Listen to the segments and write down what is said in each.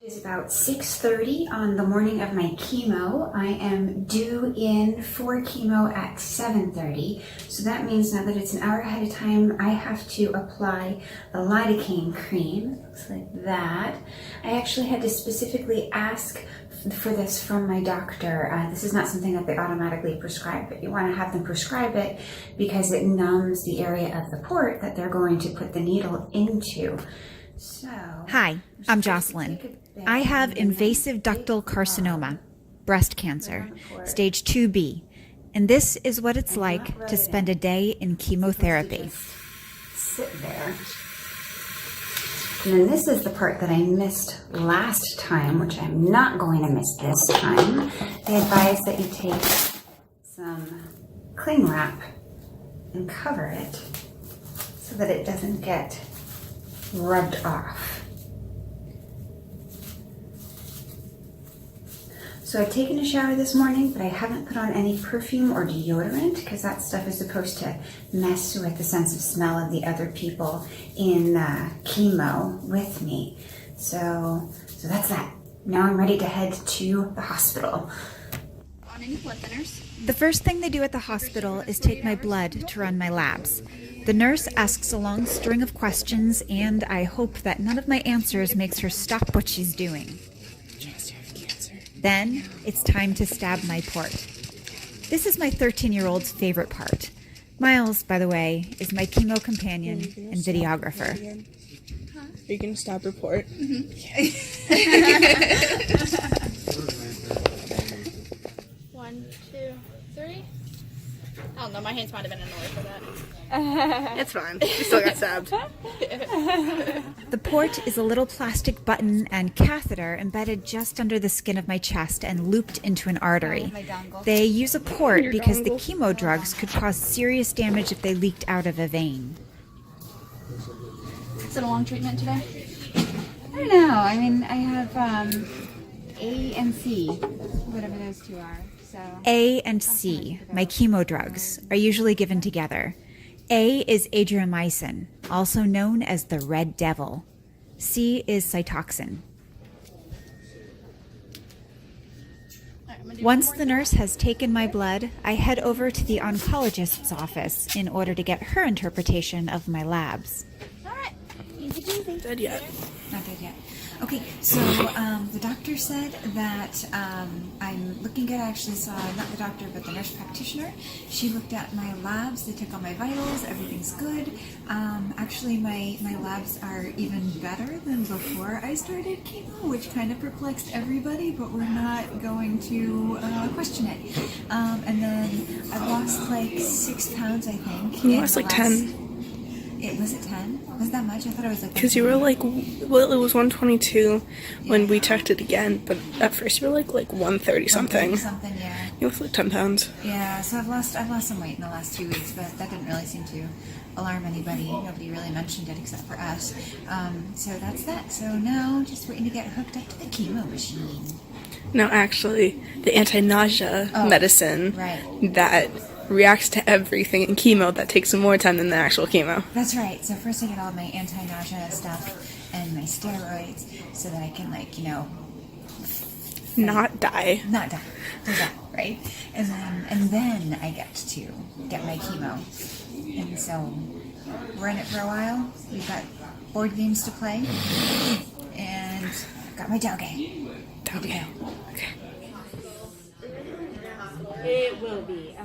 It's about 6:30 on the morning of my chemo. I am due in for chemo at 7:30. So that means now that it's an hour ahead of time, I have to apply the lidocaine cream. Looks like that. I actually had to specifically ask for this from my doctor. This is not something that they automatically prescribe, but you want to have them prescribe it because it numbs the area of the port that they're going to put the needle into. So, hi, I'm Jocelyn. I have invasive ductal carcinoma, breast cancer, stage 2B, and this is what it's like to spend a day in chemotherapy. Sit there. And then this is the part that I missed last time, which I'm not going to miss this time. They advise that you take some cling wrap and cover it so that it doesn't get rubbed off. So I've taken a shower this morning, but I haven't put on any perfume or deodorant because that stuff is supposed to mess with the sense of smell of the other people in chemo with me. So that's that. Now I'm ready to head to the hospital. On any blood thinners? The first thing they do at the hospital is take my blood to run my labs. The nurse asks a long string of questions, and I hope that none of my answers makes her stop what she's doing. Then it's time to stab my port. This is my 13-year-old's favorite part. Miles, by the way, is my chemo companion and videographer. Are you going to stab your port? Mm-hmm. 1, 2, 3. I don't know, my hands might have been in the way for that. It's fine. You still got stabbed. The port is a little plastic button and catheter embedded just under the skin of my chest and looped into an artery. They use a port because the chemo drugs could cause serious damage if they leaked out of a vein. Is it a long treatment today? I don't know. I mean, I have A and C, whatever those two are. So A and C, my chemo drugs, are usually given together. A is adriamycin, also known as the Red Devil. C is Cytoxin. Once the nurse has taken my blood, I head over to the oncologist's office in order to get her interpretation of my labs. All right. Easy peasy. Dead yet? Not dead yet. Okay, so the doctor said that I'm looking good. I actually saw not the doctor, but the nurse practitioner. She looked at my labs. They took all my vitals. Everything's good. Actually, my labs are even better than before I started chemo, which kind of perplexed everybody, but we're not going to question it. And then I've lost like 6 pounds, I think. You lost like 10. Was it 10? Was that much? I thought it was like... Because you were like, well, it was 122 when we checked it again, but at first you were like 130 something. Something, yeah. You lost like 10 pounds. Yeah, so I've lost some weight in the last 2 weeks, but that didn't really seem to alarm anybody. Nobody really mentioned it except for us. So that's that. So now just waiting to get hooked up to the chemo machine. No, actually, the anti-nausea medicine right. that reacts to everything in chemo that takes more time than the actual chemo. That's right. So first I get all my anti-nausea stuff and my steroids so that I can, like, you know... Not die. Not die. Do that, right? And then I get to get my chemo. And so we're in it for a while. We've got board games to play. And I've got my doge. Okay. Okay. it will be.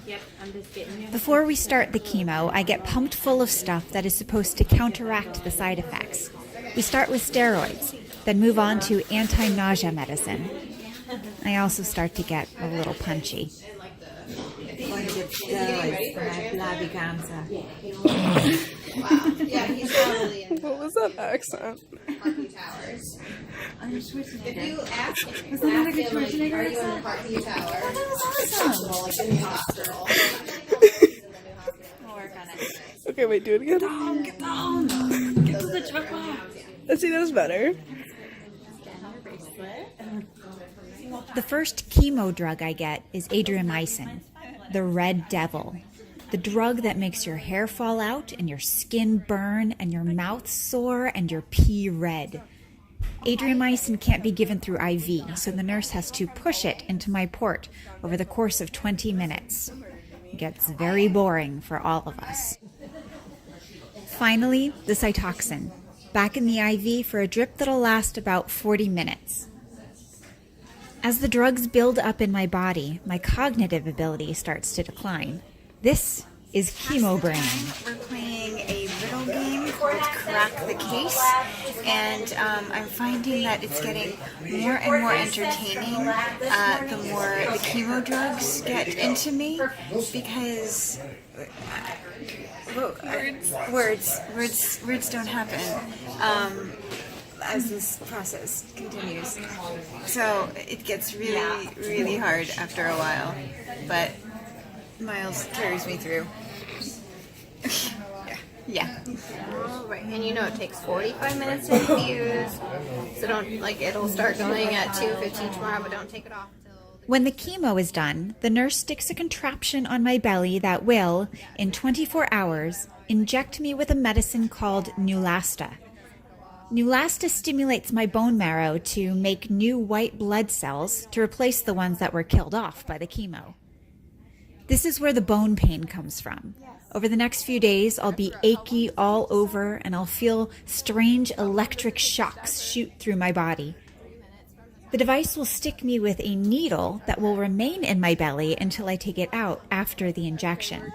Yep. I'm just getting you. Before we start the chemo, I get pumped full of stuff that is supposed to counteract the side effects. We start with steroids, then move on to anti-nausea medicine. I also start to get a little punchy. What was that accent? If you ask him, are you in Parkview Tower? That was awesome. Like in the hospital. We'll work on it. Okay, wait, do it again. Get down. Get to the chocolate. Let's see, that was better. The first chemo drug I get is adriamycin, the Red Devil. The drug that makes your hair fall out and your skin burn and your mouth sore and your pee red. Adriamycin can't be given through IV, so the nurse has to push it into my port over the course of 20 minutes. It gets very boring for all of us. Finally, the Cytoxin. Back in the IV for a drip that'll last about 40 minutes. As the drugs build up in my body, my cognitive ability starts to decline. This is chemo brain. We're playing a riddle game called Crack the Case, and I'm finding that it's getting more and more entertaining the more the chemo drugs get into me, because words don't happen as this process continues. So it gets really hard after a while, but Miles carries me through. Yeah. All right, and you know it takes 45 minutes to infuse, so don't, it'll start going at 2:15 tomorrow, but don't take it off till... When the chemo is done, the nurse sticks a contraption on my belly that will, in 24 hours, inject me with a medicine called Neulasta. Neulasta stimulates my bone marrow to make new white blood cells to replace the ones that were killed off by the chemo. This is where the bone pain comes from. Over the next few days, I'll be achy all over and I'll feel strange electric shocks shoot through my body. The device will stick me with a needle that will remain in my belly until I take it out after the injection.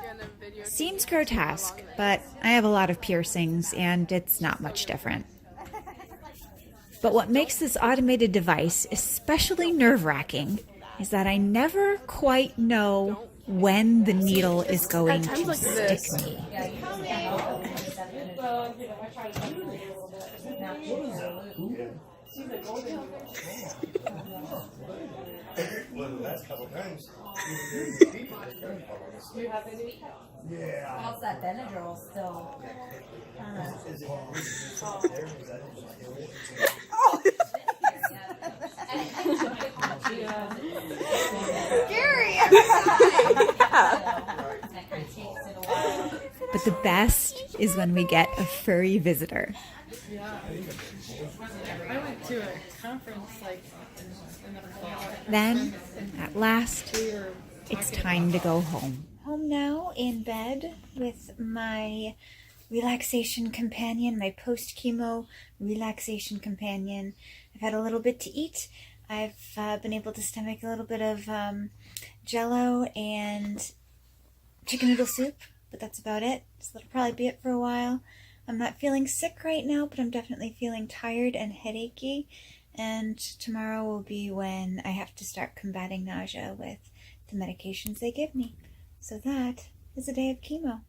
Seems grotesque, but I have a lot of piercings and it's not much different. But what makes this automated device especially nerve-wracking is that I never quite know when the needle is going to stick me. How's that Benadryl still? But the best is when we get a furry visitor. I went to a conference Then, at last, it's time to go home. Home now, in bed, with my relaxation companion, my post-chemo relaxation companion. I've had a little bit to eat. I've been able to stomach a little bit of Jell-O and chicken noodle soup, but that's about it. So that'll probably be it for a while. I'm not feeling sick right now, but I'm definitely feeling tired and headachy. And tomorrow will be when I have to start combating nausea with the medications they give me. So that is a day of chemo.